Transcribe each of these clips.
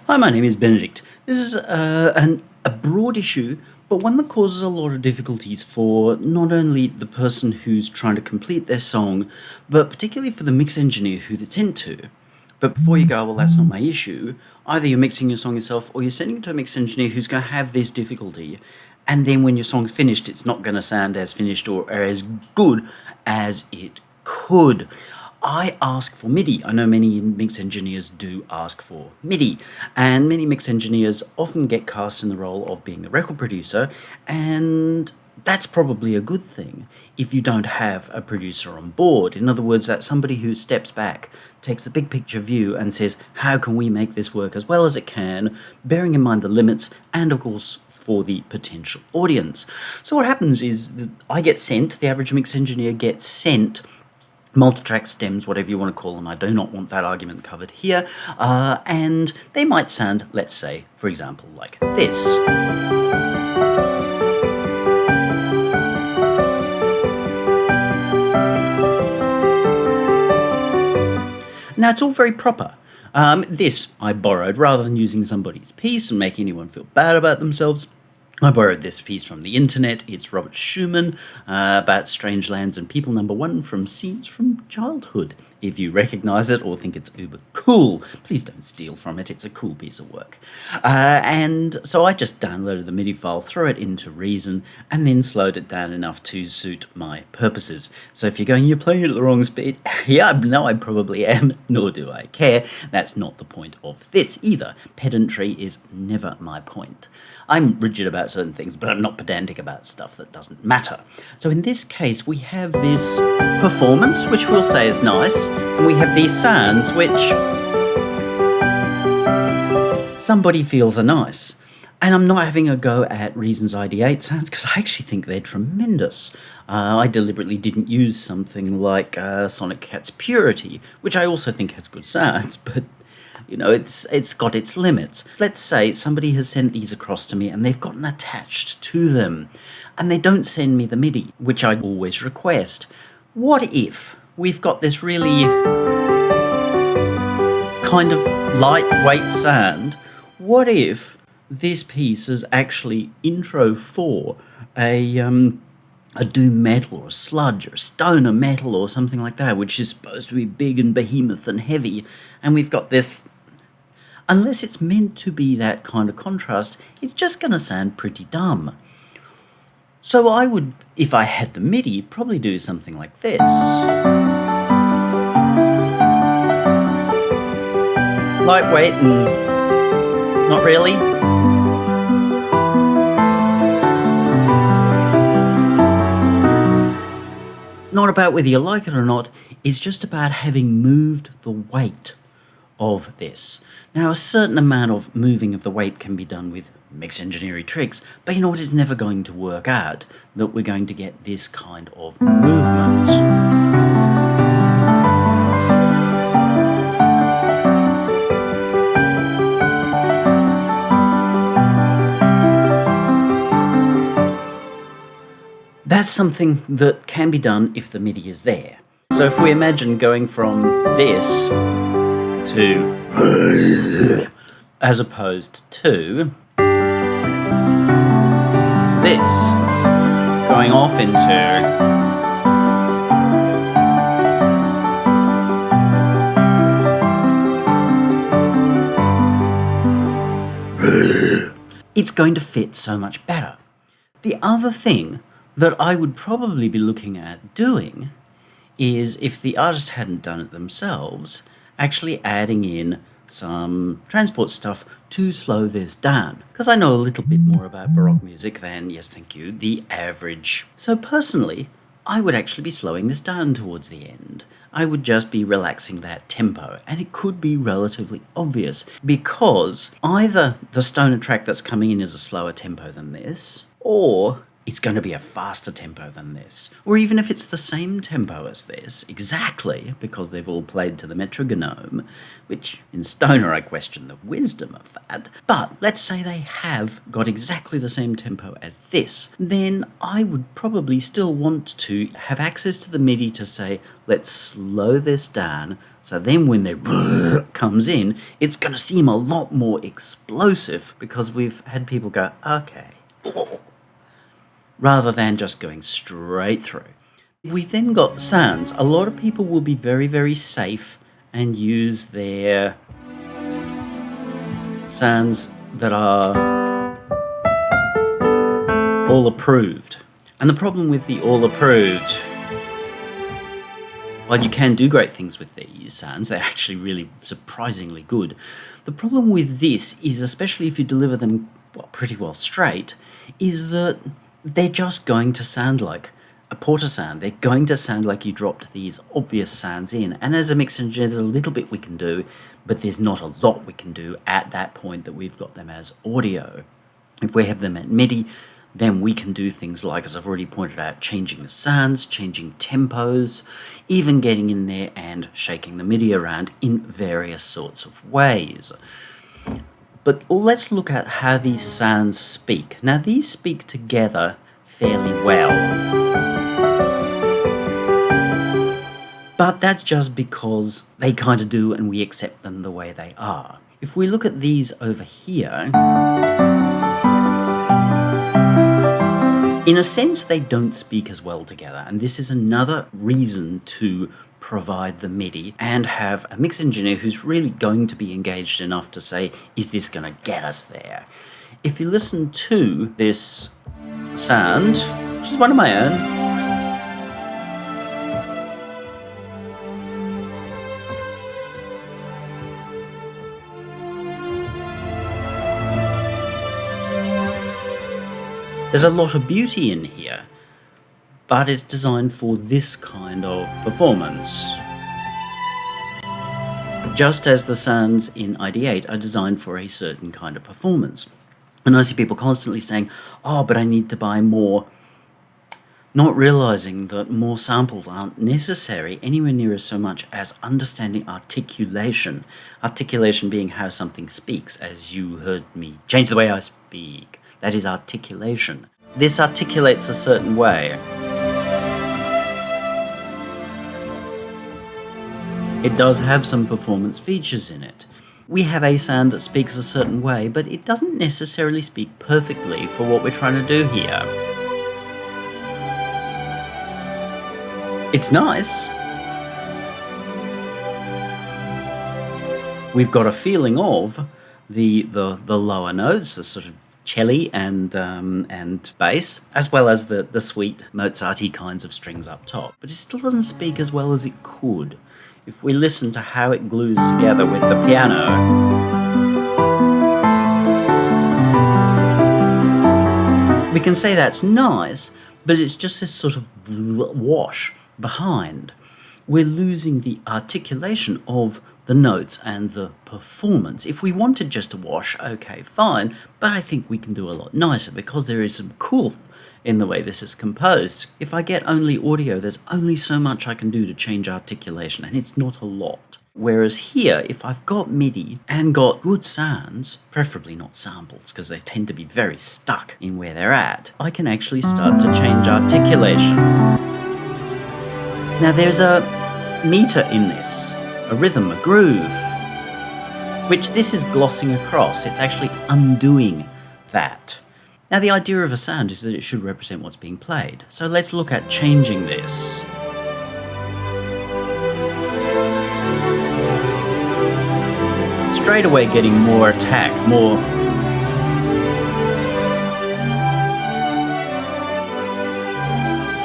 Hi, my name is Benedict. This is a broad issue, but one that causes a lot of difficulties for not only the person who's trying to complete their song, but particularly for the mix engineer who it's into. But before you go, well, that's not my issue. Either you're mixing your song yourself or you're sending it to a mix engineer who's going to have this difficulty. And then when your song's finished, it's not going to sound as finished or as good as it could. I ask for MIDI. I know many mix engineers do ask for MIDI, and many mix engineers often get cast in the role of being the record producer, and that's probably a good thing if you don't have a producer on board. In other words, that's somebody who steps back, takes the big picture view and says, how can we make this work as well as it can, bearing in mind the limits and, of course, for the potential audience. So what happens is that I get sent, the average mix engineer gets sent multitrack stems, whatever you want to call them. I do not want that argument covered here. And they might sound, let's say, for example, like this. Now, it's all very proper. This I borrowed rather than using somebody's piece and making anyone feel bad about themselves. I borrowed this piece from the internet. It's Robert Schumann about strange lands and people, #1 from Scenes from Childhood. If you recognise it or think it's uber cool, please don't steal from it. It's a cool piece of work. And so I just downloaded the MIDI file, threw it into Reason, and then slowed it down enough to suit my purposes. So if you're going, you're playing it at the wrong speed, yeah, no, I probably am, nor do I care. That's not the point of this either. Pedantry is never my point. I'm rigid about certain things, but I'm not pedantic about stuff that doesn't matter. So in this case, we have this performance, which we'll say is nice, and we have these sounds, which somebody feels are nice. And I'm not having a go at Reason's ID8 sounds, because I actually think they're tremendous. I deliberately didn't use something like Sonic Cat's Purity, which I also think has good sounds, but you know, it's got its limits. Let's say somebody has sent these across to me and they've gotten attached to them and they don't send me the MIDI, which I always request. What if we've got this really kind of lightweight sound? What if this piece is actually intro for a doom metal or a sludge or a stoner metal or something like that, which is supposed to be big and behemoth and heavy, and we've got this. Unless it's meant to be that kind of contrast, it's just going to sound pretty dumb. So I would, if I had the MIDI, probably do something like this. Lightweight and not really. Not about whether you like it or not, it's just about having moved the weight of this. Now, a certain amount of moving of the weight can be done with mix engineering tricks, but you know what, it's never going to work out that we're going to get this kind of movement. That's something that can be done if the MIDI is there. So if we imagine going from this to as opposed to this, going off into it's going to fit so much better. The other thing that I would probably be looking at doing is, if the artist hadn't done it themselves, actually adding in some transport stuff to slow this down. Because I know a little bit more about Baroque music than, yes thank you, the average. So personally, I would actually be slowing this down towards the end. I would just be relaxing that tempo, and it could be relatively obvious, because either the stoner track that's coming in is a slower tempo than this, or it's going to be a faster tempo than this. Or even if it's the same tempo as this, exactly, because they've all played to the metronome, which in Stoner I question the wisdom of that. But let's say they have got exactly the same tempo as this, then I would probably still want to have access to the MIDI to say, let's slow this down, so then when the comes in, it's going to seem a lot more explosive because we've had people go, okay, rather than just going straight through. We then got sounds. A lot of people will be very, very safe and use their sounds that are all approved. And the problem with the all approved, while you can do great things with these sounds, they're actually really surprisingly good. The problem with this is, especially if you deliver them pretty well straight, is that they're just going to sound like a Porter sound. They're going to sound like you dropped these obvious sounds in. And as a mix engineer, there's a little bit we can do, but there's not a lot we can do at that point that we've got them as audio. If we have them at MIDI, then we can do things like, as I've already pointed out, changing the sounds, changing tempos, even getting in there and shaking the MIDI around in various sorts of ways. But let's look at how these sounds speak. Now, these speak together fairly well. But that's just because they kind of do and we accept them the way they are. If we look at these over here, in a sense, they don't speak as well together. And this is another reason to provide the MIDI and have a mix engineer who's really going to be engaged enough to say, is this going to get us there? If you listen to this sound, which is one of my own, there's a lot of beauty in here, but it's designed for this kind of performance. Just as the sounds in ID8 are designed for a certain kind of performance. And I see people constantly saying, oh, but I need to buy more, not realizing that more samples aren't necessary anywhere near as so much as understanding articulation. Articulation being how something speaks, as you heard me change the way I speak. That is articulation. This articulates a certain way. It does have some performance features in it. We have a sound that speaks a certain way, but it doesn't necessarily speak perfectly for what we're trying to do here. It's nice. We've got a feeling of the lower notes, the sort of cello and bass, as well as the sweet Mozart-y kinds of strings up top. But it still doesn't speak as well as it could. If we listen to how it glues together with the piano, we can say that's nice, but it's just this sort of wash behind. We're losing the articulation of the notes and the performance. If we wanted just a wash, okay, fine, but I think we can do a lot nicer because there is some cool in the way this is composed. If I get only audio, there's only so much I can do to change articulation, and it's not a lot. Whereas here, if I've got MIDI and got good sounds, preferably not samples, because they tend to be very stuck in where they're at, I can actually start to change articulation. Now there's a meter in this, a rhythm, a groove, which this is glossing across. It's actually undoing that. Now the idea of a sound is that it should represent what's being played. So let's look at changing this. Straight away getting more attack, more...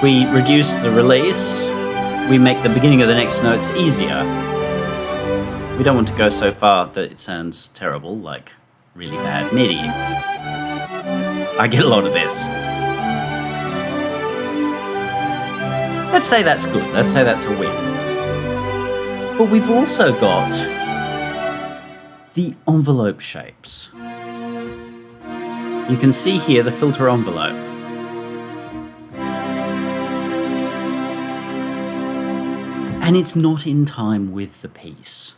We reduce the release, we make the beginning of the next notes easier. We don't want to go so far that it sounds terrible, like really bad MIDI. I get a lot of this. Let's say that's good. Let's say that's a win. But we've also got the envelope shapes. You can see here the filter envelope. and it's not in time with the piece.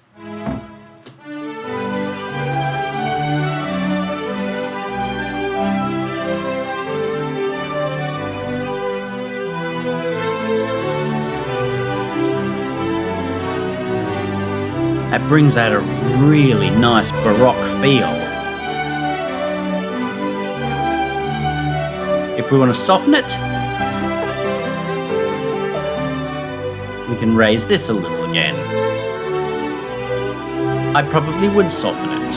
That brings out a really nice Baroque feel. If we want to soften it, we can raise this a little again. I probably would soften it,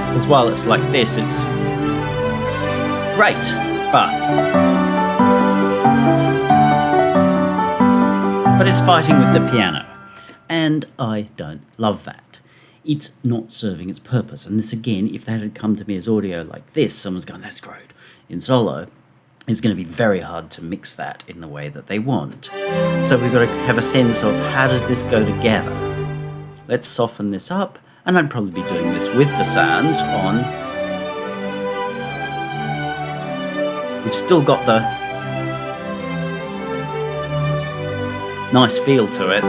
because while it's like this, it's great, but it's fighting with the piano. And I don't love that. It's not serving its purpose. And this again, if that had come to me as audio like this, someone's going, that's great. In solo, it's going to be very hard to mix that in the way that they want. So we've got to have a sense of how does this go together? Let's soften this up. And I'd probably be doing this with the sound on. We've still got the nice feel to it.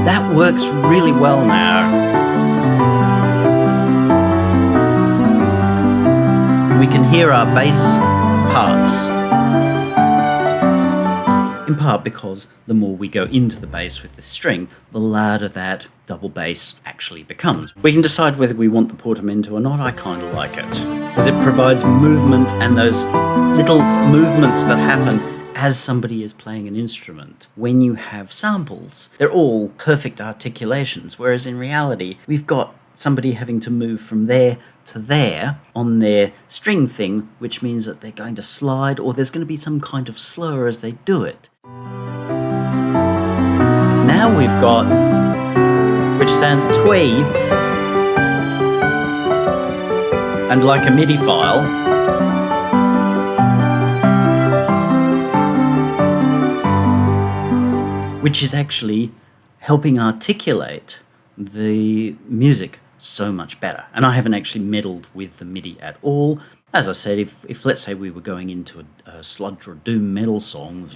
That works really well now. We can hear our bass parts, in part because the more we go into the bass with the string, the louder that double bass actually becomes. We can decide whether we want the portamento or not. I kind of like it, because it provides movement and those little movements that happen as somebody is playing an instrument. When you have samples, they're all perfect articulations, whereas in reality, we've got somebody having to move from there to there on their string thing, which means that they're going to slide, or there's going to be some kind of slur as they do it. Now we've got, which sounds twee, and like a MIDI file, which is actually helping articulate the music so much better. And I haven't actually meddled with the MIDI at all. As I said, if let's say we were going into a sludge or doom metal song,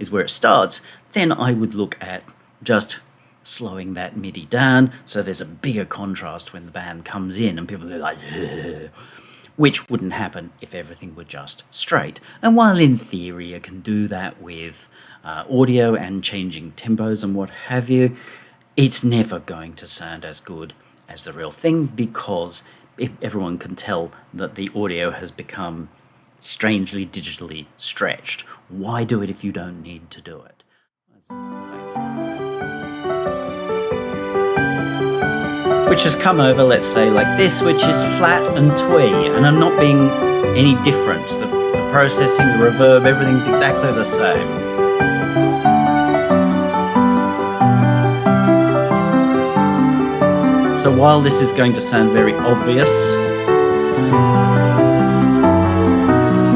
is where it starts, then I would look at just slowing that MIDI down so there's a bigger contrast when the band comes in and people are like, ugh, which wouldn't happen if everything were just straight. And while in theory I can do that with audio and changing tempos and what have you, it's never going to sound as good as the real thing, because everyone can tell that the audio has become strangely digitally stretched. Why do it if you don't need to do it? Which has come over, let's say, like this, which is flat and twee, and I'm not being any different. The processing, the reverb, everything's exactly the same. So while this is going to sound very obvious,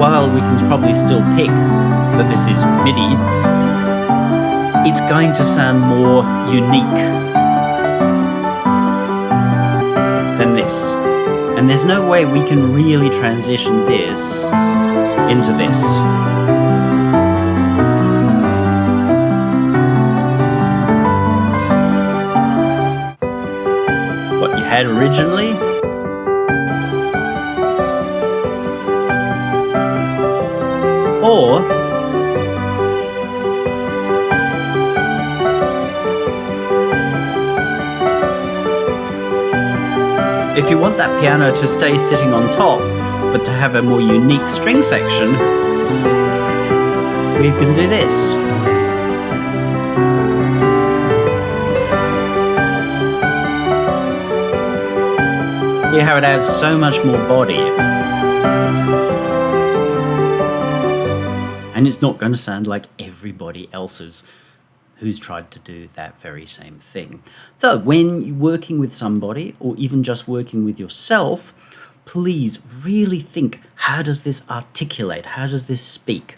while we can probably still pick that this is MIDI, it's going to sound more unique than this. And there's no way we can really transition this into this. What you had originally, or if you want that piano to stay sitting on top, but to have a more unique string section, we can do this. See how it adds so much more body. And it's not going to sound like everybody else's who's tried to do that very same thing. So when you're working with somebody, or even just working with yourself, please really think, how does this articulate? How does this speak?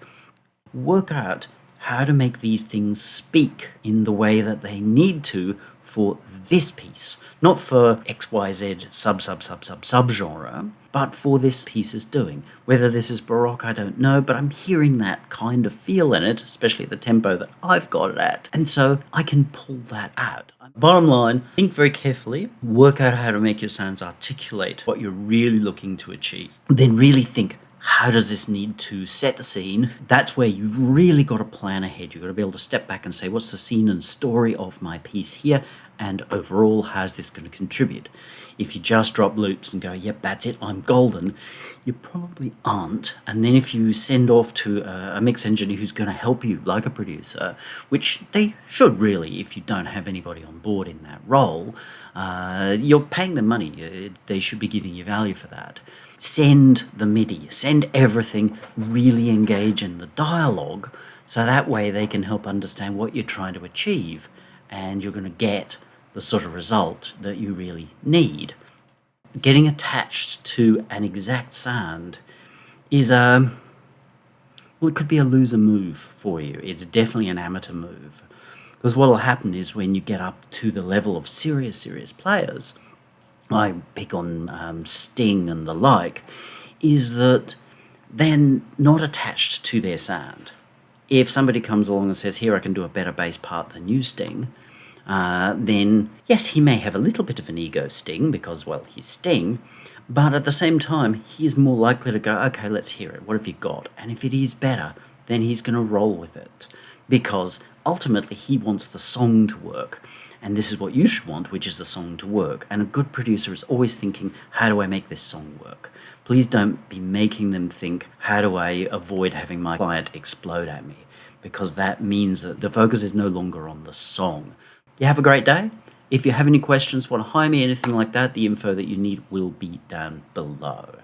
Work out how to make these things speak in the way that they need to for this piece, not for XYZ sub genre, but for this piece is doing. Whether this is Baroque, I don't know, but I'm hearing that kind of feel in it, especially the tempo that I've got it at. And so I can pull that out. Bottom line, think very carefully, work out how to make your sounds articulate what you're really looking to achieve. Then really think, how does this need to set the scene? That's where you really got to plan ahead. You've got to be able to step back and say, what's the scene and story of my piece here? And overall, how's this going to contribute? If you just drop loops and go, yep, that's it, I'm golden, you probably aren't. And then if you send off to a mix engineer who's going to help you, like a producer, which they should really if you don't have anybody on board in that role, you're paying them money. They should be giving you value for that. Send the MIDI, send everything, really engage in the dialogue, so that way they can help understand what you're trying to achieve, and you're going to get the sort of result that you really need. Getting attached to an exact sound is well, it could be a loser move for you. It's definitely an amateur move. Because what will happen is when you get up to the level of serious players, I pick on Sting and the like, is that they're not attached to their sound. If somebody comes along and says, here, I can do a better bass part than you, Sting, then yes, he may have a little bit of an ego, Sting, because, well, he's Sting, but at the same time, he's more likely to go, okay, let's hear it. What have you got? And if it is better, then he's going to roll with it, because ultimately he wants the song to work. And this is what you should want, which is the song to work. And a good producer is always thinking, how do I make this song work? Please don't be making them think, how do I avoid having my client explode at me? Because that means that the focus is no longer on the song. You have a great day. If you have any questions, want to hire me, anything like that, the info that you need will be down below.